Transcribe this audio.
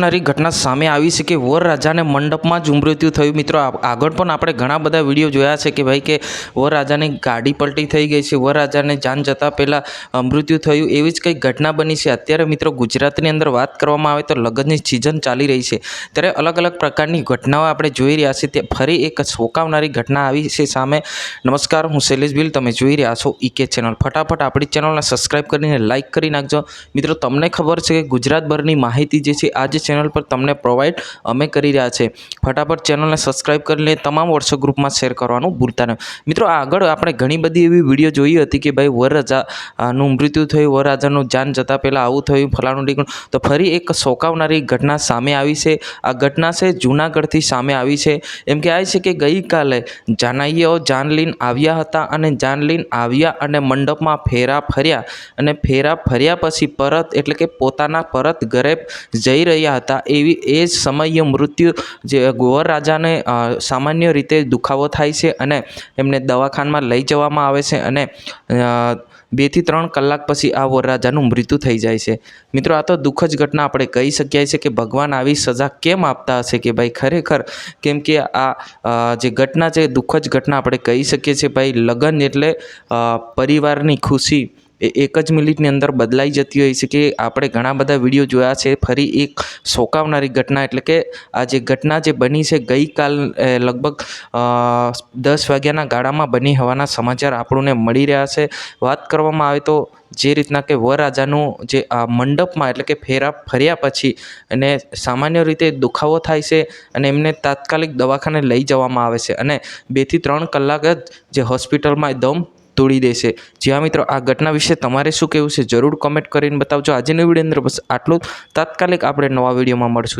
નરી ઘટના સામે આવી છે કે વરરાજાને મંડપમાં જ મૃત્યુ થયું। મિત્રો આગળ પણ આપણે ઘણા બધા વિડીયો જોયા છે કે ભાઈ કે વરરાજાની ગાડી પલટી થઈ ગઈ છે, વરરાજાને જાન જતાં પહેલાં મૃત્યુ થયું, એવી જ કંઈક ઘટના બની છે। અત્યારે મિત્રો ગુજરાતની અંદર વાત કરવામાં આવે તો લગ્નની સિઝન ચાલી રહી છે, ત્યારે અલગ અલગ પ્રકારની ઘટનાઓ આપણે જોઈ રહ્યા છીએ। તે ફરી એક ચોંકાવનારી ઘટના આવી છે સામે। નમસ્કાર, હું શૈલેષ ભીલ, તમે જોઈ રહ્યા છો ઈકે ચેનલ। ફટાફટ આપણી ચેનલને સબસ્ક્રાઈબ કરીને લાઇક કરી નાખજો। મિત્રો તમને ખબર છે કે ગુજરાતભરની માહિતી જે છે આજે ચેનલ પર તમને પ્રોવાઈડ અમે કરી રહ્યા છે। ફટાફટ ચેનલને સબસ્ક્રાઈબ કરીને તમામ વોટ્સએપ ગ્રુપમાં શેર કરવાનું ભૂલતા નહીં। મિત્રો આગળ આપણે ઘણી બધી એવી વિડીયો જોઈ હતી કે ભાઈ વરરાજાનું મૃત્યુ થયું, વરરાજાનું જાન જતાં પહેલાં આવું થયું, ફલાણું ઢીકણું। તો ફરી એક ચોંકાવનારી ઘટના સામે આવી છે। આ ઘટના છે જૂનાગઢથી સામે આવી છે। એમ કહેવાય છે કે ગઈકાલે જાનૈયાઓ જાન લઈને આવ્યા હતા અને જાન લઈને આવ્યા અને મંડપમાં ફેરા ફર્યા અને ફેરા ફર્યા પછી પરત એટલે કે પોતાના પરત ઘરે જઈ રહ્યા હતા, એવી એ જ સમયે મૃત્યુ જે વરરાજાને સામાન્ય રીતે દુખાવો થાય છે અને એમને દવાખાનામાં લઈ જવામાં આવે છે અને 2 થી 3 કલાક પછી આ વરરાજાનું મૃત્યુ થઈ જાય છે। મિત્રો આ તો દુઃખ જ ઘટના આપણે કહી શકીએ છીએ કે ભગવાન આવી સજા કેમ આપતા હશે કે ભાઈ ખરેખર, કેમ કે આ જે ઘટના છે દુઃખ જ ઘટના આપણે કહી શકીએ છીએ। ભાઈ લગ્ન એટલે પરિવારની ખુશી એ એક જ મિનિટની અંદર બદલાઈ જતી હોય છે કે આપણે ઘણા બધા વિડીયો જોયા છે। ફરી એક ચોંકાવનારી ઘટના એટલે કે આ જે ઘટના જે બની છે ગઈકાલ લગભગ 10 વાગ્યાના ગાળામાં બની હોવાના સમાચાર આપણને મળી રહ્યા છે। વાત કરવામાં આવે તો જે રીતના કે વરરાજાનું જે આ મંડપમાં એટલે કે ફેરા ફર્યા પછી અને સામાન્ય રીતે દુખાવો થાય છે અને એમને તાત્કાલિક દવાખાને લઈ જવામાં આવે છે અને 2 થી 3 કલાક જ જે હોસ્પિટલમાં દમ તોડી દેશે। જ્યાં મિત્રો આ ઘટના વિશે તમારે શું કહેવું છે જરૂર કોમેન્ટ કરીને બતાવજો। આજની વિડીયો અંદર બસ આટલું જ। તાત્કાલિક આપણે નવા વિડીયોમાં મળશું।